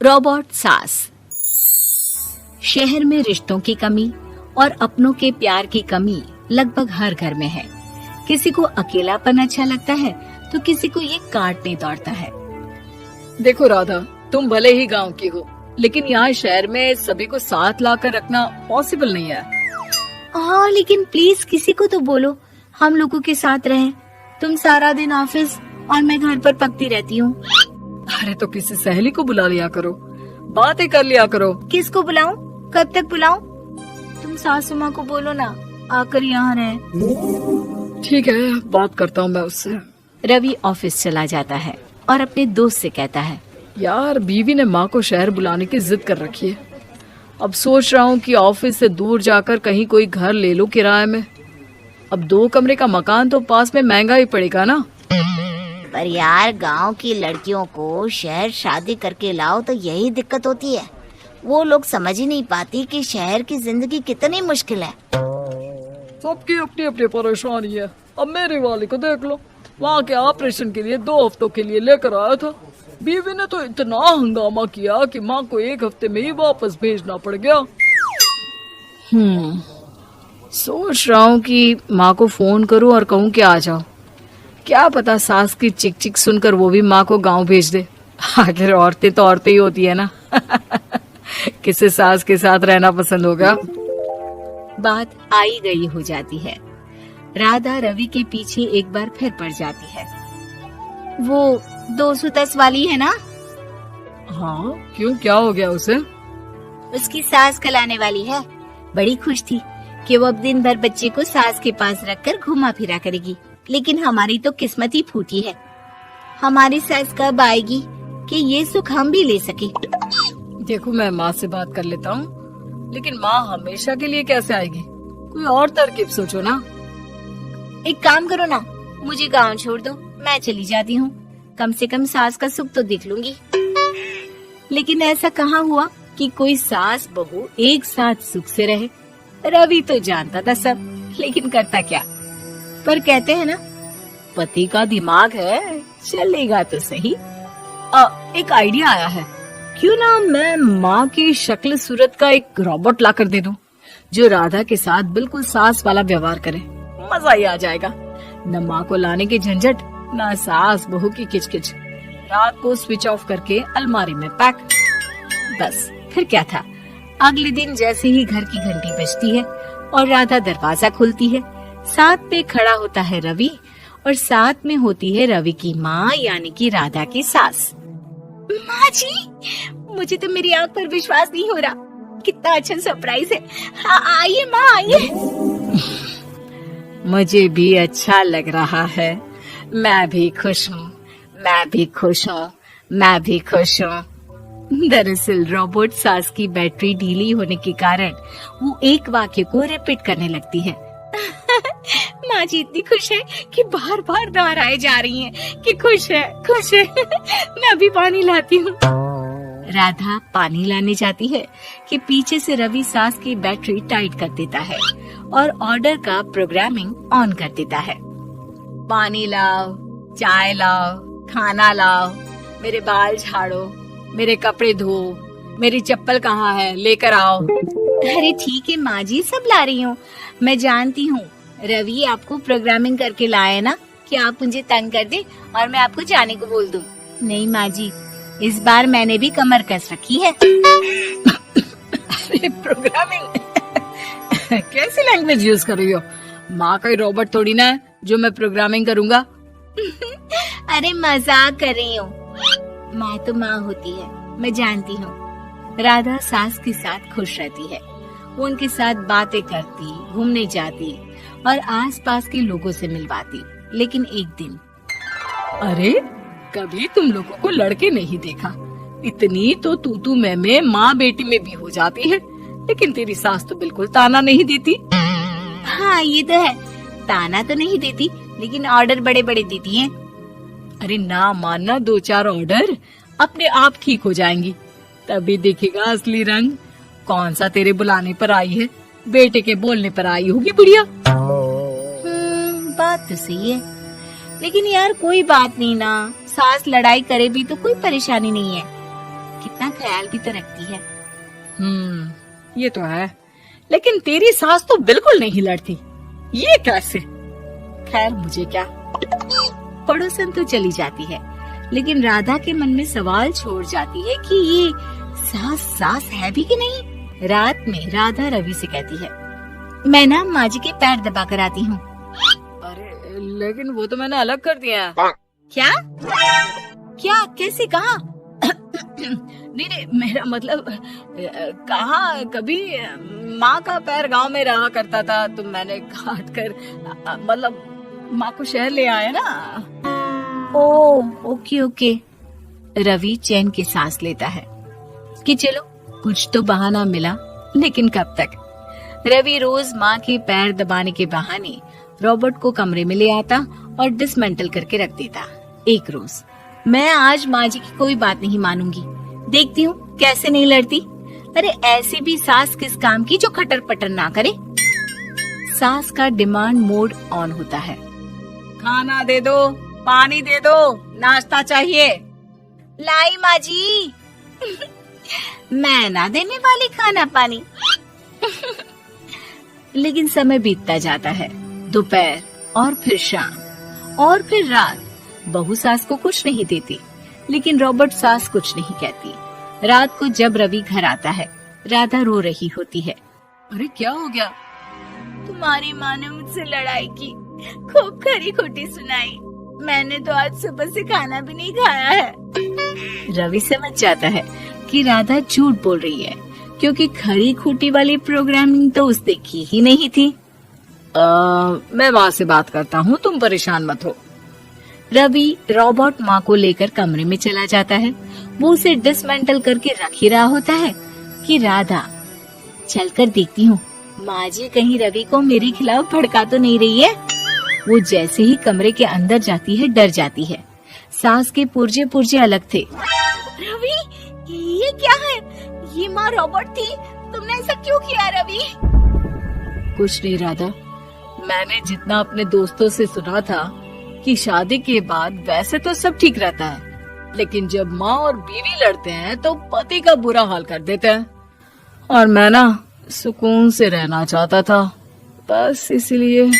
Robot सास। शहर में रिश्तों की कमी और अपनों के प्यार की कमी लगभग हर घर में है। किसी को अकेलापन अच्छा लगता है तो किसी को ये काटने दौड़ता है। देखो राधा, तुम भले ही गांव की हो, लेकिन यहाँ शहर में सभी को साथ लाकर रखना पॉसिबल नहीं है। हाँ, लेकिन प्लीज किसी को तो बोलो हम लोगों के साथ रहें। तुम सारा दिन ऑफिस और मैं घर पर पकती रहती हूँ। अरे तो किसी सहेली को बुला लिया करो, बातें कर लिया करो। किसको बुलाऊं? कब तक बुलाऊं? तुम सासू माँ को बोलो ना आकर यहाँ रहे। ठीक है, बात करता हूँ मैं उससे। रवि ऑफिस चला जाता है और अपने दोस्त से कहता है, यार बीवी ने माँ को शहर बुलाने की जिद कर रखी है। अब सोच रहा हूँ कि ऑफिस से दूर जाकर कहीं कोई घर ले लो किराए में। अब 2 कमरे का मकान तो पास में महंगा ही पड़ेगा ना। पर यार गांव की लड़कियों को शहर शादी करके लाओ तो यही दिक्कत होती है। वो लोग समझ ही नहीं पाती कि शहर की जिंदगी कितनी मुश्किल है। सबकी अपनी अपनी परेशानी है। अब मेरे वाले को देख लो, वहाँ के ऑपरेशन के लिए 2 हफ्तों के लिए लेकर आया था। बीवी ने तो इतना हंगामा किया कि माँ को 1 हफ्ते में ही वापस भेजना पड़ गया। सोच रहा हूँ कि माँ को फोन करूँ और कहूँ कि आ जाओ। क्या पता सास की चिक चिक सुनकर वो भी माँ को गांव भेज दे। आखिर औरतें तो औरतें ही होती है ना। किसे सास के साथ रहना पसंद होगा। बात आई गई हो जाती है। राधा रवि के पीछे एक बार फिर पड़ जाती है। वो 210 वाली है ना? हाँ, क्यों, क्या हो गया उसे? उसकी सास कल आने वाली है। बड़ी खुश थी कि वो अब दिन भर बच्चे को सास के पास रखकर घुमा फिरा करेगी। लेकिन हमारी तो किस्मत ही फूटी है। हमारी सास कब आएगी कि ये सुख हम भी ले सके। देखो, मैं माँ से बात कर लेता हूँ, लेकिन माँ हमेशा के लिए कैसे आएगी? कोई और तरकीब सोचो ना। एक काम करो ना, मुझे गांव छोड़ दो, मैं चली जाती हूँ। कम से कम सास का सुख तो देख लूंगी। लेकिन ऐसा कहाँ हुआ कि कोई सास बहू एक साथ सुख से रहे। रवि तो जानता था सब, लेकिन करता क्या। पर कहते हैं ना, पति का दिमाग है, चलेगा तो सही। एक आइडिया आया है। क्यों ना मैं माँ की शक्ल सूरत का एक रोबोट ला कर दे दूं, जो राधा के साथ बिल्कुल सास वाला व्यवहार करे। मजा ही आ जाएगा। न माँ को लाने की झंझट, न सास बहू की किचकिच। रात को स्विच ऑफ करके अलमारी में पैक। बस फिर क्या था। अगले दिन जैसे ही घर की घंटी बजती है और राधा दरवाजा खोलती है, साथ में खड़ा होता है रवि और साथ में होती है रवि की माँ यानी कि राधा की सास। माँ जी, मुझे तो मेरी आँख पर विश्वास नहीं हो रहा। कितना अच्छा सरप्राइज है। आइए माँ, आइए। मुझे भी अच्छा लग रहा है। मैं भी खुश हूँ, मैं भी खुश हूँ, मैं भी खुश हूँ। दरअसल रोबोट सास की बैटरी ढीली होने के कारण वो एक वाक्य को रिपीट करने लगती है। माँ जी इतनी खुश है कि बार बार दोहराए जा रही हैं कि खुश है, खुश है। मैं अभी पानी लाती हूँ। राधा पानी लाने जाती है कि पीछे से रवि सास की बैटरी टाइट कर देता है और ऑर्डर का प्रोग्रामिंग ऑन कर देता है। पानी लाओ, चाय लाओ, खाना लाओ, मेरे बाल झाड़ो, मेरे कपड़े धो, मेरी चप्पल कहाँ है, लेकर आओ। अरे ठीक है माँ जी, सब ला रही हूँ। मैं जानती हूँ रवि आपको प्रोग्रामिंग करके लाए ना कि आप मुझे तंग कर दे और मैं आपको जाने को बोल दूँ। नहीं माँ जी, इस बार मैंने भी कमर कस रखी है। प्रोग्रामिंग कैसी लैंग्वेज यूज कर रही हो? माँ का रोबोट थोड़ी ना है जो मैं प्रोग्रामिंग करूँगा। अरे मजाक कर रही हूँ। माँ तो माँ होती है, मैं जानती हूँ। राधा सास के साथ खुश रहती है। वो उनके साथ बातें करती, घूमने जाती और आसपास के लोगों से मिलवाती। लेकिन एक दिन, अरे कभी तुम लोगों को लड़के नहीं देखा। इतनी तो तू मैं माँ बेटी में भी हो जाती है, लेकिन तेरी सास तो बिल्कुल ताना नहीं देती। हाँ ये तो है, ताना तो नहीं देती लेकिन ऑर्डर बड़े बड़े देती है। अरे ना मानना, 2-4 ऑर्डर अपने आप ठीक हो जाएंगी। तभी देखेगा असली रंग। कौन सा तेरे बुलाने पर आई है, बेटे के बोलने पर आई होगी बुढ़िया। बात तो सही है, लेकिन यार कोई बात नहीं ना, सास लड़ाई करे भी तो कोई परेशानी नहीं है। कितना ख्याल भी तो रखती है। ये तो है, लेकिन तेरी सास तो बिल्कुल नहीं लड़ती, ये कैसे? खैर मुझे क्या। पड़ोसन तो चली जाती है, लेकिन राधा के मन में सवाल छोड़ जाती है कि ये सास है भी कि नहीं। रात में राधा रवि से कहती है, मैं ना माँ जी के पैर दबा कर आती हूँ। अरे लेकिन वो तो मैंने अलग कर दिया है। क्या क्या कैसे कहा? नहीं, मेरा मतलब कहा कभी माँ का पैर गांव में रहा करता था, तो मैंने काट कर मतलब माँ को शहर ले आया ना। Okay okay. रवि चैन की सांस लेता है कि चलो कुछ तो बहाना मिला, लेकिन कब तक। रवि रोज माँ के पैर दबाने के बहाने रॉबर्ट को कमरे में ले आता और डिसमेंटल करके रख देता। एक रोज, मैं आज माँ जी की कोई बात नहीं मानूंगी, देखती हूँ कैसे नहीं लड़ती। अरे ऐसी भी सास किस काम की जो खटर पटर ना करे। सास का डिमांड मोड ऑन होता है। खाना दे दो, पानी दे दो, नाश्ता चाहिए। लाई माँ जी। मैं ना देने वाली खाना पानी। लेकिन समय बीतता जाता है, दोपहर और फिर शाम और फिर रात। बहू सास को कुछ नहीं देती, लेकिन रॉबर्ट सास कुछ नहीं कहती। रात को जब रवि घर आता है, राधा रो रही होती है। अरे क्या हो गया? तुम्हारी माँ ने मुझसे लड़ाई की, खूब खरी खोटी सुनाई। मैंने तो आज सुबह से खाना भी नहीं खाया है। रवि समझ जाता है कि राधा झूठ बोल रही है, क्योंकि खरी खोटी वाली प्रोग्रामिंग तो उसने की ही नहीं थी। मैं माँ से बात करता हूँ, तुम परेशान मत हो। रवि रॉबर्ट माँ को लेकर कमरे में चला जाता है। वो उसे डिसमेंटल करके रख ही रहा होता है कि राधा, चलकर देखती हूँ माँ जी कहीं रवि को मेरे खिलाफ भड़का तो नहीं रही है। वो जैसे ही कमरे के अंदर जाती है, डर जाती है। सास के पुर्जे पुर्जे अलग थे। रवि, ये क्या है? ये माँ रॉबर्ट थी, तुमने ऐसा क्यों किया रवि? कुछ नहीं राधा, मैंने जितना अपने दोस्तों से सुना था कि शादी के बाद वैसे तो सब ठीक रहता है, लेकिन जब माँ और बीवी लड़ते हैं तो पति का बुरा हाल कर देते हैं। और मैं ना सुकून से रहना चाहता था, बस इसलिए।